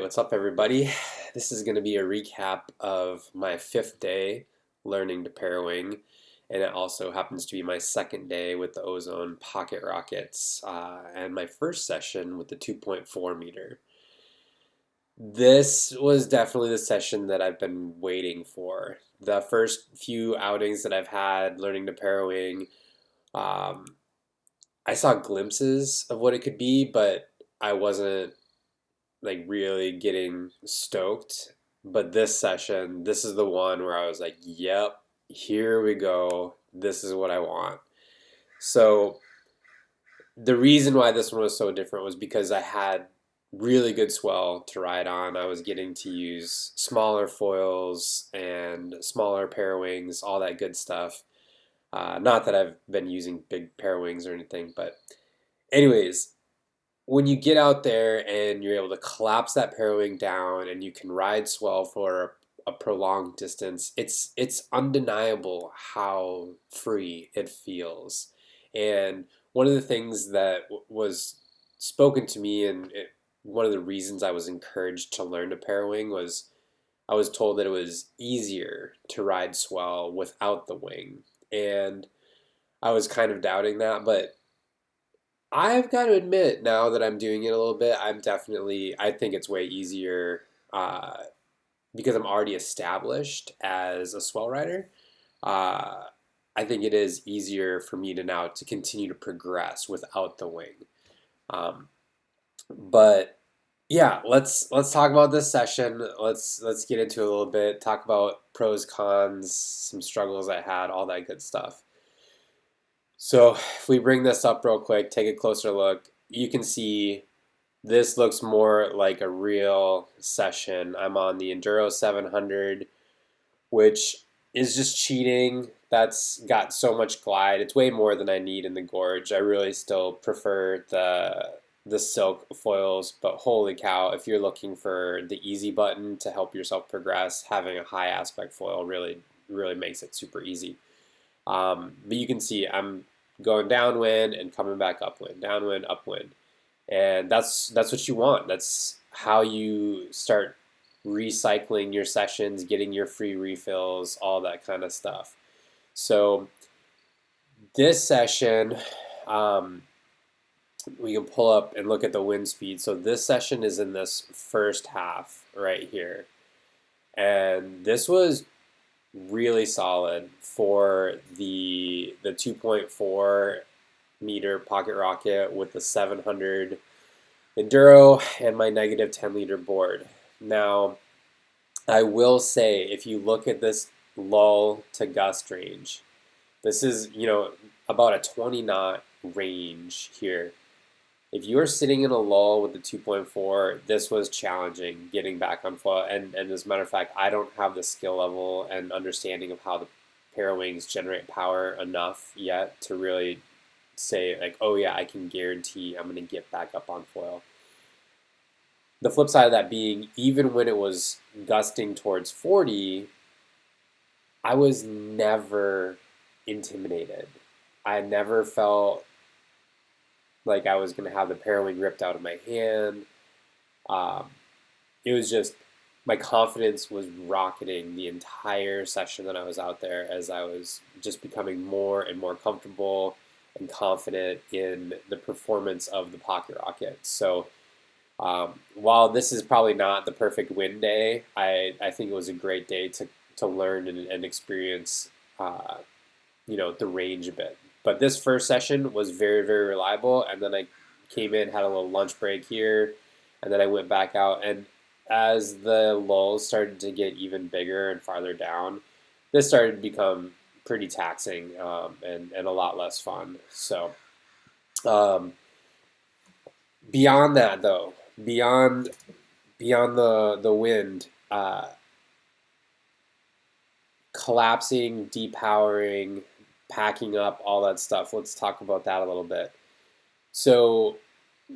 What's up, everybody? This is going to be a recap of my 5th day learning to parawing, and it also happens to be my 2nd day with the Ozone Pocket Rockets and my first session with the 2.4 meter. This was definitely the session that I've been waiting for. The first few outings that I've had learning to parawing, um, I saw glimpses of what it could be, but I wasn't like really getting stoked. But this session, this is the one where I was like, yep, here we go. This is what I want. So the reason why this one was so different was because I had really good swell to ride on. I was getting to use smaller foils and smaller parawings, all that good stuff. Not that I've been using big parawings or anything, but anyways, when you get out there and you're able to collapse that parawing down and you can ride swell for a prolonged distance, it's undeniable how free it feels. And one of the things that was spoken to me, and one of the reasons I was encouraged to learn to parawing was I was told that it was easier to ride swell without the wing. And I was kind of doubting that, but I've got to admit, now that I'm doing it a little bit, I think it's way easier uh, because I'm already established as a swell rider. Uh, I think it is easier for me to now to continue to progress without the wing. Um, but yeah, let's talk about this session. Let's get into it a little bit. Talk about pros, cons, some struggles I had, all that good stuff. So if we bring this up real quick, take a closer look, you can see this looks more like a real session. I'm on the Enduro 700, which is just cheating. That's got so much glide. It's way more than I need in the gorge. I really still prefer the silk foils, but holy cow, if you're looking for the easy button to help yourself progress, having a high aspect foil really makes it super easy. But you can see I'm going downwind and coming back upwind, downwind, upwind. And that's what you want. That's how you start recycling your sessions, getting your free refills, all that kind of stuff. So this session, um, we can pull up and look at the wind speed. So this session is in this first half right here. And this was really solid for the 2.4 meter pocket rocket with the 700 enduro and my negative 10 liter board. Now, I will say, if you look at this lull to gust range, this is, about a 20 knot range here. If you are sitting in a lull with the 2.4, this was challenging getting back on foot. And as a matter of fact, I don't have the skill level and understanding of how the parawings generate power enough yet to really say, like, oh yeah, I can guarantee I'm going to get back up on foil. The flip side of that being, even when it was gusting towards 40, I was never intimidated. I never felt like I was going to have the parawing ripped out of my hand. Um, it was just, my confidence was rocketing the entire session that I was out there as I was just becoming more and more comfortable and confident in the performance of the pocket rocket. So while this is probably not the perfect wind day, I think it was a great day to learn and experience the range a bit. But this first session was very, very reliable, and then I came in, had a little lunch break here, and then I went back out. And as the lulls started to get even bigger and farther down, this started to become pretty taxing and a lot less fun. So beyond that, though, beyond the wind, collapsing, depowering, packing up, all that stuff. Let's talk about that a little bit. So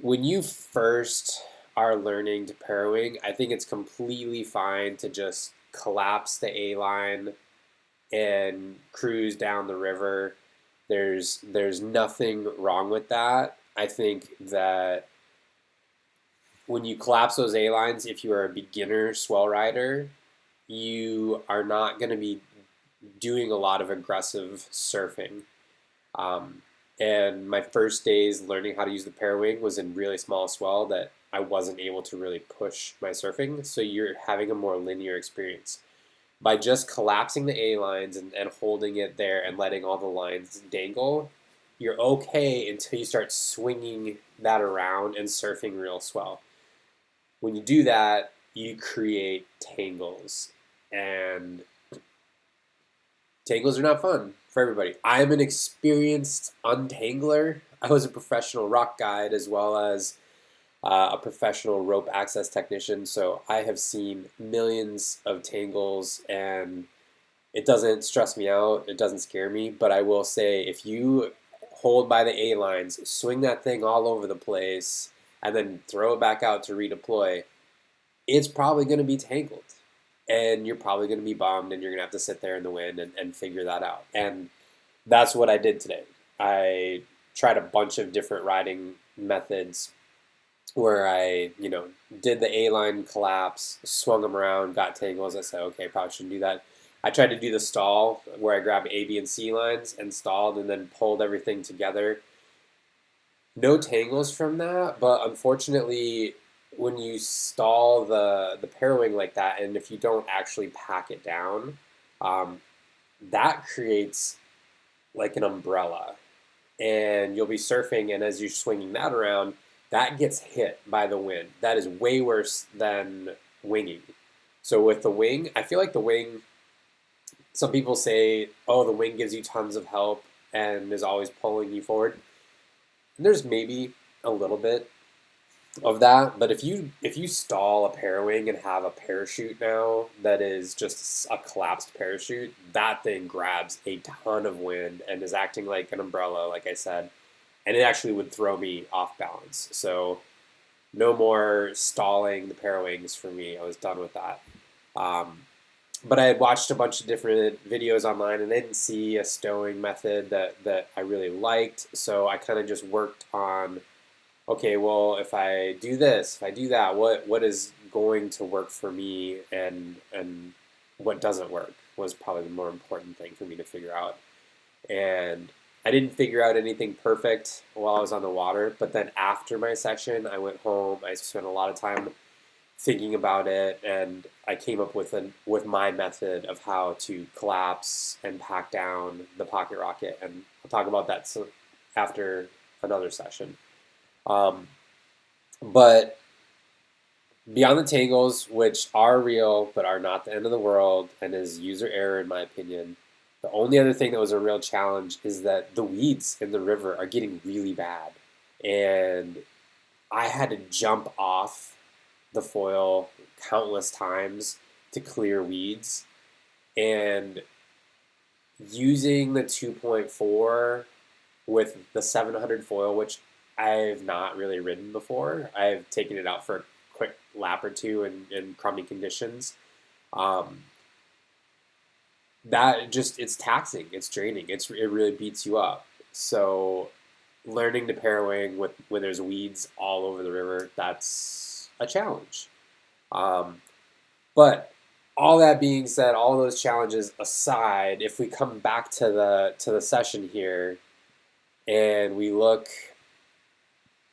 when you first are learning to parawing, I think it's completely fine to just collapse the A-line and cruise down the river. There's nothing wrong with that. I think that when you collapse those A lines, if you are a beginner swell rider, you are not going to be doing a lot of aggressive surfing. Um, and my first days learning how to use the parawing was in really small swell that I wasn't able to really push my surfing. So you're having a more linear experience. By just collapsing the A lines and holding it there and letting all the lines dangle, you're okay until you start swinging that around and surfing real swell. When you do that, you create tangles. And tangles are not fun for everybody. I'm an experienced untangler. I was a professional rock guide as well as a professional rope access technician, so I have seen millions of tangles, and it doesn't stress me out. It doesn't scare me, but I will say if you hold by the A lines, swing that thing all over the place, and then throw it back out to redeploy, it's probably going to be tangled. And you're probably going to be bummed, and you're going to have to sit there in the wind and figure that out. And that's what I did today. I tried a bunch of different riding methods where I, did the A-line collapse, swung them around, got tangles. I said, okay, probably shouldn't do that. I tried to do the stall where I grabbed A, B, and C lines and stalled and then pulled everything together. No tangles from that, but unfortunately, when you stall the parawing like that, and if you don't actually pack it down, um, that creates like an umbrella, and you'll be surfing, and as you're swinging that around, that gets hit by the wind. That is way worse than winging. So with the wing, I feel like the wing, some people say, oh, the wing gives you tons of help and is always pulling you forward. And there's maybe a little bit of that, but if you stall a parawing and have a parachute now that is just a collapsed parachute, that thing grabs a ton of wind and is acting like an umbrella, like I said, and it actually would throw me off balance. So no more stalling the parawings for me. I was done with that. But I had watched a bunch of different videos online and I didn't see a stowing method that I really liked, so I kind of just worked on, okay, well, if I do this, if I do that, what is going to work for me, and what doesn't work was probably the more important thing for me to figure out. And I didn't figure out anything perfect while I was on the water, but then after my session, I went home. I spent a lot of time thinking about it, and I came up with my method of how to collapse and pack down the pocket rocket, and I'll talk about that after another session. But beyond the tangles, which are real but are not the end of the world and is user error in my opinion, the only other thing that was a real challenge is that the weeds in the river are getting really bad. And I had to jump off the foil countless times to clear weeds. And using the 2.4 with the 700 foil, which I've not really ridden before. I've taken it out for a quick lap or two in crummy conditions. That just, it's taxing, it's draining, it really beats you up. So learning to parawing when there's weeds all over the river, that's a challenge. But all that being said, all those challenges aside, if we come back to the session here and we look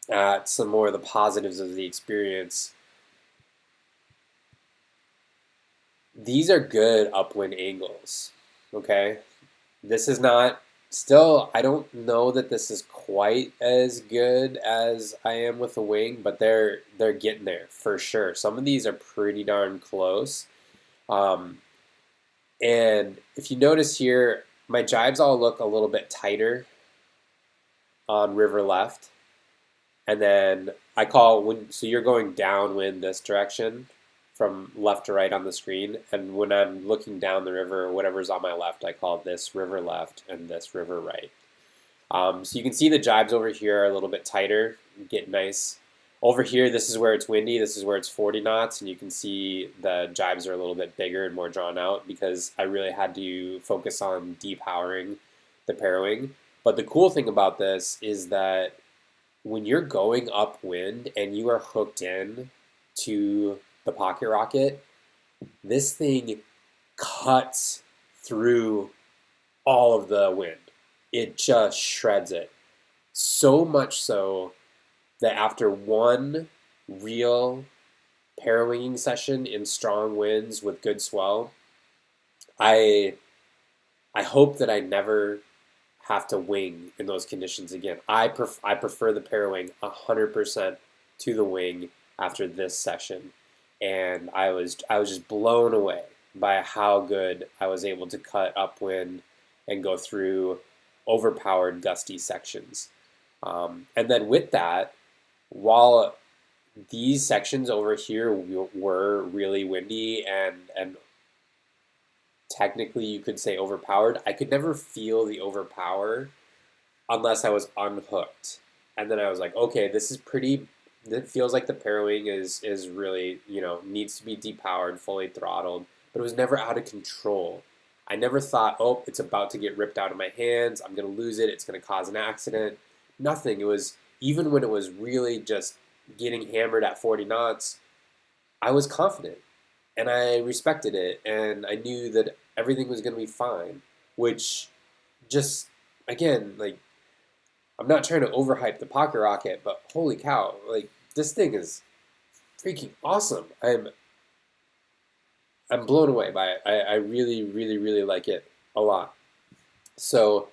at some more of the positives of the experience, these are good upwind angles, okay? This is not, still, I don't know that this is quite as good as I am with the wing, but they're getting there for sure. Some of these are pretty darn close. And if you notice here, my jibes all look a little bit tighter on river left. And then I call, so you're going downwind this direction from left to right on the screen. And when I'm looking down the river, whatever's on my left, I call this river left and this river right. So you can see the jibes over here are a little bit tighter, get nice. Over here, this is where it's windy, this is where it's 40 knots, and you can see the jibes are a little bit bigger and more drawn out because I really had to focus on depowering the parawing. But the cool thing about this is that when you're going upwind and you are hooked in to the pocket rocket, this thing cuts through all of the wind. It just shreds it. So much so that after one real parawinging session in strong winds with good swell, I I hope that I never have to wing in those conditions again. I prefer the parawing 100% to the wing after this session, and I was just blown away by how good I was able to cut upwind and go through overpowered gusty sections. And then with that, while these sections over here were really windy and technically you could say overpowered, I could never feel the overpower unless I was unhooked. And then I was like, okay, this is pretty. It feels like the parawing is really, needs to be depowered, fully throttled, but it was never out of control. I never thought, oh, it's about to get ripped out of my hands. I'm gonna lose it. It's gonna cause an accident. Nothing. It was even when it was really just getting hammered at 40 knots. I was confident and I respected it, and I knew that everything was gonna be fine. Which, just again, like I'm not trying to overhype the Pocket Rocket, but holy cow, like this thing is freaking awesome. I'm blown away by it. I really, really, really like it a lot. So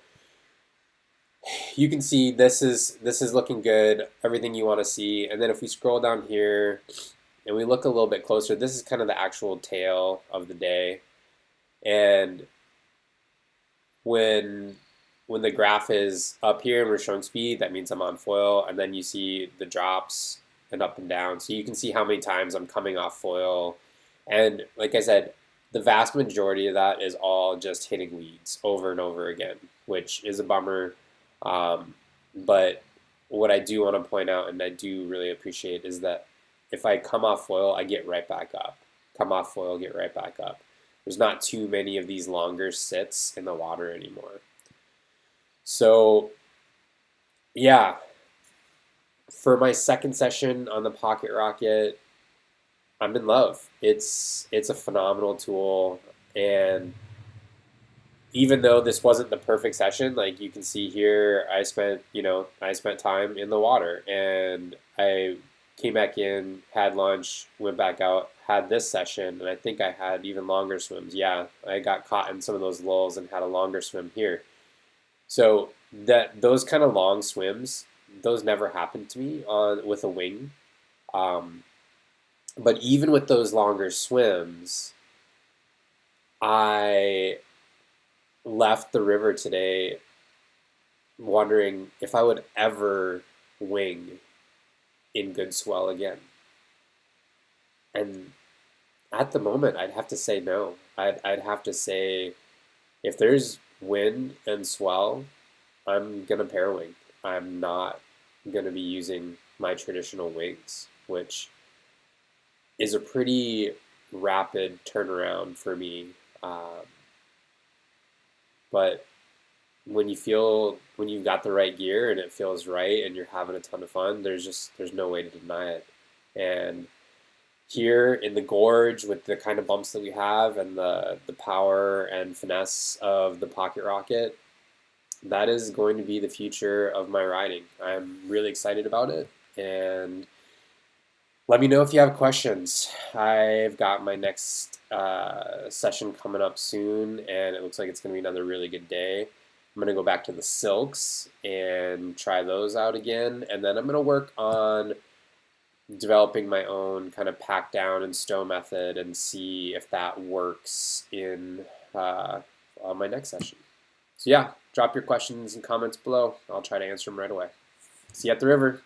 you can see this is looking good, everything you want to see. And then if we scroll down here and we look a little bit closer, this is kind of the actual tail of the day. And when when the graph is up here and we're showing speed, that means I'm on foil, and then you see the drops and up and down. So you can see how many times I'm coming off foil. And like I said, the vast majority of that is all just hitting weeds over and over again, which is a bummer. But what I do want to point out, and I do really appreciate, is that if I come off foil, I get right back up. Come off foil, get right back up. There's not too many of these longer sits in the water anymore. So yeah, for my second session on the Pocket Rocket, I'm in love. It's a phenomenal tool, and even though this wasn't the perfect session, like you can see here, I spent time in the water, and I came back in, had lunch, went back out, had this session, and I think I had even longer swims. Yeah, I got caught in some of those lulls and had a longer swim here. So those kind of long swims, those never happened to me on with a wing. Um, but even with those longer swims, I left the river today wondering if I would ever wing in good swell again. And at the moment, I'd have to say no. I'd have to say if there's wind and swell, I'm gonna pair wing. I'm not gonna be using my traditional wings, which is a pretty rapid turnaround for me. But when you've got the right gear and it feels right and you're having a ton of fun, there's no way to deny it. And here in the gorge with the kind of bumps that we have and the power and finesse of the Pocket Rocket, that is going to be the future of my riding. I'm really excited about it, and let me know if you have questions. I've got my next session coming up soon, and it looks like it's going to be another really good day. I'm going to go back to the silks and try those out again, and then I'm going to work on developing my own kind of pack down and stow method and see if that works in on my next session. So yeah, drop your questions and comments below. I'll try to answer them right away. See you at the river.